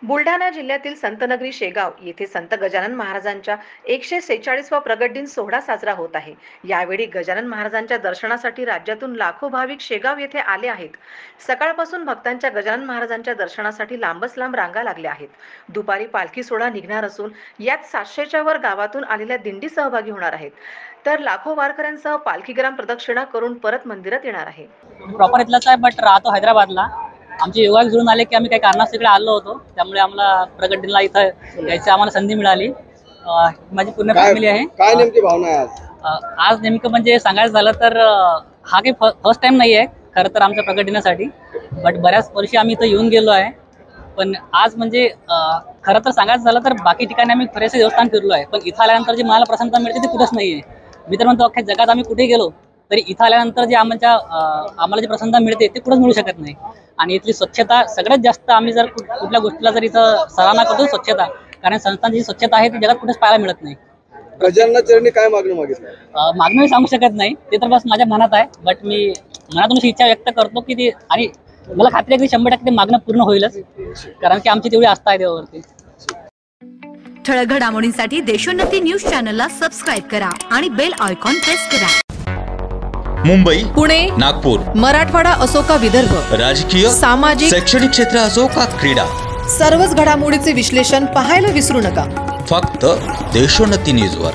बुलढाणा जिल्ह्यातील संतनगरी शेगाव येथे संत गजानन महाराजांच्या 146वा प्रगट दिन सोहळा साजरा होत आहे। यावेळी गजानन महाराजांच्या दर्शनासाठी राज्यातून लाखो भाविक शेगाव येथे आले आहेत। सकाळपासून भक्तांच्या गजानन महाराजांच्या दर्शनासाठी लांबच लांब रांगा लागल्या आहेत। दुपारी पालखी सोहळा निघणार असून यात 700च्या वर गावातून आलेल्या दिंडी सहभागी होणार आहेत। तर लाखो वारकऱ्यांसह पालखी ग्राम प्रदक्षिणा करून परत मंदिरात येणार आहे। प्रॉपर इथलाच आहे बट राहतो हैदराबादला। आमचे युवक जुळून आले की आम्ही काही कारणास्तव इकडे आलो होतो, त्यामुळे आम्हाला प्रगट दिनला इथं यायची आम्हाला संधी मिळाली। माझी पूर्ण फॅमिली आहे। काय नेमकी भावना आहे आज? आज नेमकं म्हणजे सांगायचं झालं तर हा काही फर्स्ट टाइम नाही आहे खरं तर आमच्या प्रगट दिनासाठी, बट बऱ्याच वर्षी आम्ही इथं येऊन गेलो आहे। पण आज म्हणजे खरं तर सांगायचं झालं तर बाकी ठिकाणी आम्ही बरेचसे देवस्थान फिरलो आहे, पण इथं आल्यानंतर जी मला प्रसन्नता मिळते ती कुठंच नाही आहे। मी तर म्हणतो अख्ख्या जगात आम्ही कुठे गेलो तरी इथं आल्यानंतर जे आम्हाला जी प्रसन्नता मिळते ते कुठंच मिळू शकत नाही। आणि इथली स्वच्छता सगळ्यात जास्त आम्ही जर कुठल्या गोष्टीला जर इथं सराहना करतो स्वच्छता, कारण संस्थांची जी स्वच्छता आहे ती जगात कुठेच पाहायला मिळत नाही। गजानन चरणी काय मागणी मागितली? मागणं मी सांगू शकत नाही, ते तर बस माझ्या मनात आहे, बट मी मनातून अशी इच्छा व्यक्त करतो की ती, आणि मला खात्री आहे की 100% ते मागणं पूर्ण होईलच, कारण की आमची तेवढी आस्था आहे देवावरती। ठळक घडामोडींसाठी देशोन्नती न्यूज चॅनलला सबस्क्राइब करा आणि बेल आयकॉन प्रेस करा। मुंबई, पुणे, नागपूर, मराठवाडा असो का विदर्भ, राजकीय, सामाजिक, शैक्षणिक क्षेत्र असो का क्रीडा, सर्वच घडामोडीचे विश्लेषण पाहायला विसरू नका। फक्त देशोन्नती न्यूजवर।